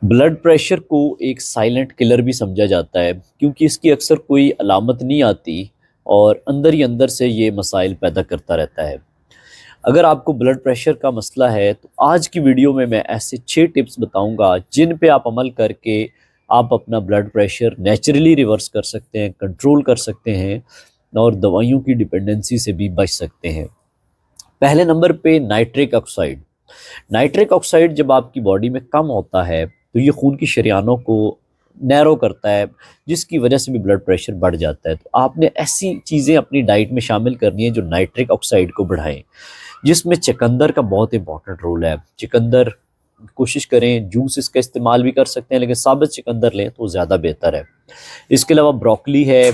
Blood pressure को एक silent killer भी समझा जाता है क्योंकि इसकी अक्सर कोई अलामत नहीं आती और अंदर ही अंदर से ये मसाइल पैदा करता रहता है। अगर आपको ब्लड प्रेशर का मसला है तो आज की वीडियो में मैं ऐसे 6 टिप्स बताऊंगा जिन पे आप अमल करके आप अपना ब्लड प्रेशर नेचुरली रिवर्स कर सकते हैं, कंट्रोल कर सकते हैं और दवाइयों की डिपेंडेंसी से भी बच सकते हैं। पहले नंबर पे नाइट्रिक ऑक्साइड। नाइट्रिक ऑक्साइड जब आपकी बॉडी में कम होता है तो ये खून की शरियानों को नैरो करता है, जिसकी वजह से भी ब्लड प्रेशर बढ़ जाता है। तो आपने ऐसी चीज़ें अपनी डाइट में शामिल करनी है जो नाइट्रिक ऑक्साइड को बढ़ाएं, जिसमें चुकंदर का बहुत इंपॉर्टेंट रोल है। चुकंदर कोशिश करें, जूस इसका इस्तेमाल भी कर सकते हैं लेकिन साबित चुकंदर लें तो ज़्यादा बेहतर है। इसके अलावा ब्रोकली है,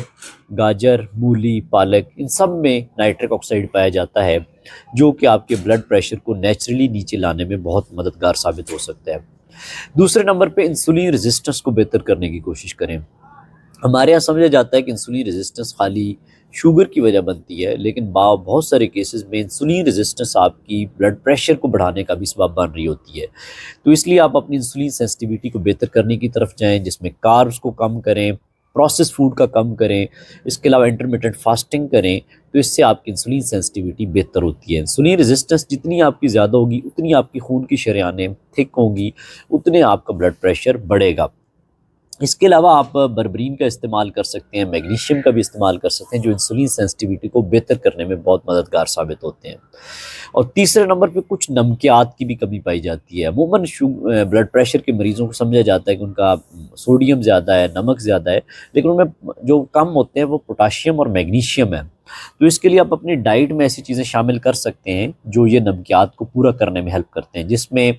गाजर, मूली, पालक, इन सब में नाइट्रिक ऑक्साइड पाया जाता है जो कि आपके ब्लड प्रेशर को नेचुरली नीचे लाने में बहुत मददगार साबित हो सकता है। दूसरे नंबर पे इंसुलिन रेजिस्टेंस को बेहतर करने की कोशिश करें। हमारे यहाँ समझा जाता है कि इंसुलिन रेजिस्टेंस खाली शुगर की वजह बनती है, लेकिन बहुत सारे केसेस में इंसुलिन रेजिस्टेंस आपकी ब्लड प्रेशर को बढ़ाने का भी सबब बन रही होती है। तो इसलिए आप अपनी इंसुलिन सेंसिटिविटी को बेहतर करने की तरफ जाएं, जिसमें कार्ब्स को कम करें, प्रोसेस फूड का कम करें, इसके अलावा इंटरमिटेंट फास्टिंग करें। तो इससे आपकी इंसुलिन सेंसिटिविटी बेहतर होती है। इंसुलिन रेजिस्टेंस जितनी आपकी ज़्यादा होगी उतनी आपकी खून की शरेयानें थिक होंगी, उतने आपका ब्लड प्रेशर बढ़ेगा। इसके अलावा आप बर्बरीन का इस्तेमाल कर सकते हैं, मैग्नीशियम का भी इस्तेमाल कर सकते हैं, जो इंसुलिन सेंसिटिविटी को बेहतर करने में बहुत मददगार साबित होते हैं। और तीसरे नंबर पे कुछ नमकियात की भी कमी पाई जाती है। अमूमन ब्लड प्रेशर के मरीज़ों को समझा जाता है कि उनका सोडियम ज़्यादा है, नमक ज़्यादा है, लेकिन उनमें जो कम होते हैं वो पोटाशियम और मैग्नीशियम है। तो इसके लिए आप अपनी डाइट में ऐसी चीज़ें शामिल कर सकते हैं जो ये नमकियात को पूरा करने में हेल्प करते हैं, जिसमें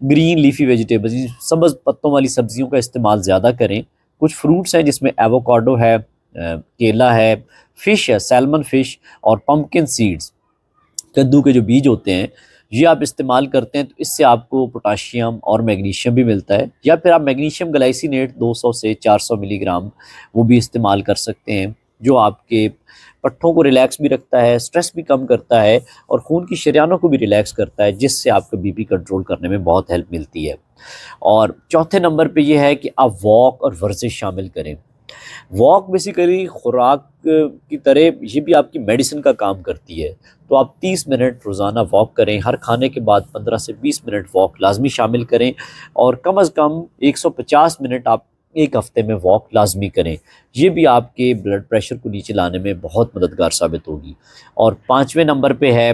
ग्रीन लीफी वेजिटेबल्स, सब्ज़ पत्तों वाली सब्जियों का इस्तेमाल ज़्यादा करें। कुछ फ्रूट्स हैं जिसमें एवोकाडो है, केला है, फ़िश है, सैल्मन फ़िश और पम्पकिन सीड्स, कद्दू के जो बीज होते हैं, ये आप इस्तेमाल करते हैं तो इससे आपको पोटाशियम और मैग्नीशियम भी मिलता है। या फिर आप मैग्नीशियम ग्लाइसिनेट 200 से 400 मिलीग्राम वो भी इस्तेमाल कर सकते हैं, जो आपके पट्ठों को रिलैक्स भी रखता है, स्ट्रेस भी कम करता है और खून की शरियानों को भी रिलैक्स करता है, जिससे आपका बीपी कंट्रोल करने में बहुत हेल्प मिलती है। और चौथे नंबर पे ये है कि आप वॉक और वर्जिश शामिल करें। वॉक बेसिकली खुराक की तरह ये भी आपकी मेडिसिन का काम करती है। तो आप 30 मिनट रोज़ाना वॉक करें, हर खाने के बाद 15 से 20 मिनट वॉक लाजमी शामिल करें और कम से कम 150 मिनट आप एक हफ्ते में वॉक लाजमी करें। ये भी आपके ब्लड प्रेशर को नीचे लाने में बहुत मददगार साबित होगी। और पाँचवें नंबर पे है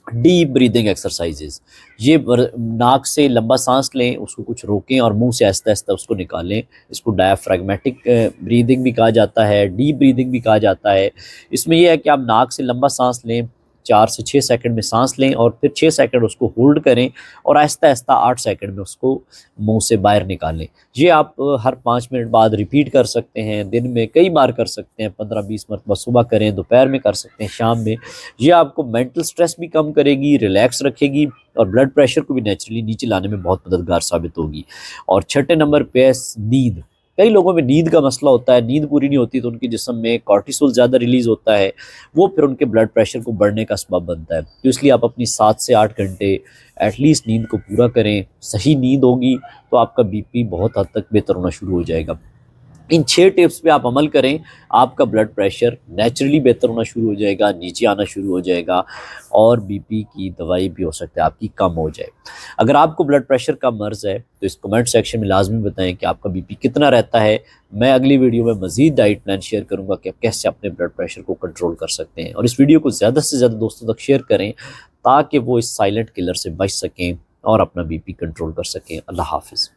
डीप ब्रीदिंग एक्सरसाइजेज। ये नाक से लंबा सांस लें, उसको कुछ रोकें और मुंह से आहिस्ता आहिस्ता उसको निकालें। इसको डायफ्रैग्मेटिक ब्रीदिंग भी कहा जाता है, डीप ब्रीदिंग भी कहा जाता है। इसमें यह है कि आप नाक से लंबा सांस लें, 4 से 6 सेकंड में सांस लें और फिर 6 सेकंड उसको होल्ड करें और आहिस्ता आहिस्ता 8 सेकंड में उसको मुंह से बाहर निकालें। ये आप हर 5 मिनट बाद रिपीट कर सकते हैं, दिन में कई बार कर सकते हैं, 15-20 मरतबा सुबह करें, दोपहर में कर सकते हैं, शाम में। ये आपको मेंटल स्ट्रेस भी कम करेगी, रिलैक्स रखेगी और ब्लड प्रेशर को भी नेचुरली नीचे लाने में बहुत मददगार साबित होगी। और छठे नंबर पे है नींद। कई लोगों में नींद का मसला होता है, नींद पूरी नहीं होती तो उनके जिस्म में कॉर्टिसोल ज़्यादा रिलीज़ होता है, वो फिर उनके ब्लड प्रेशर को बढ़ने का सबब बनता है। तो इसलिए आप अपनी 7 से 8 घंटे एटलीस्ट नींद को पूरा करें। सही नींद होगी तो आपका बीपी बहुत हद तक बेहतर होना शुरू हो जाएगा। इन 6 टिप्स पे आप अमल करें, आपका ब्लड प्रेशर नेचुरली बेहतर होना शुरू हो जाएगा, नीचे आना शुरू हो जाएगा और बीपी की दवाई भी हो सकता है आपकी कम हो जाए। अगर आपको ब्लड प्रेशर का मर्ज़ है तो इस कमेंट सेक्शन में लाजमी बताएं कि आपका बीपी कितना रहता है। मैं अगली वीडियो में मज़ीद डाइट प्लान शेयर करूँगा कि आप कैसे अपने ब्लड प्रेशर को कंट्रोल कर सकते हैं। और इस वीडियो को ज़्यादा से ज़्यादा दोस्तों तक शेयर करें ताकि वो इस साइलेंट किलर से बच सकें और अपना बीपी कंट्रोल कर सकें। अल्लाह हाफ़िज़।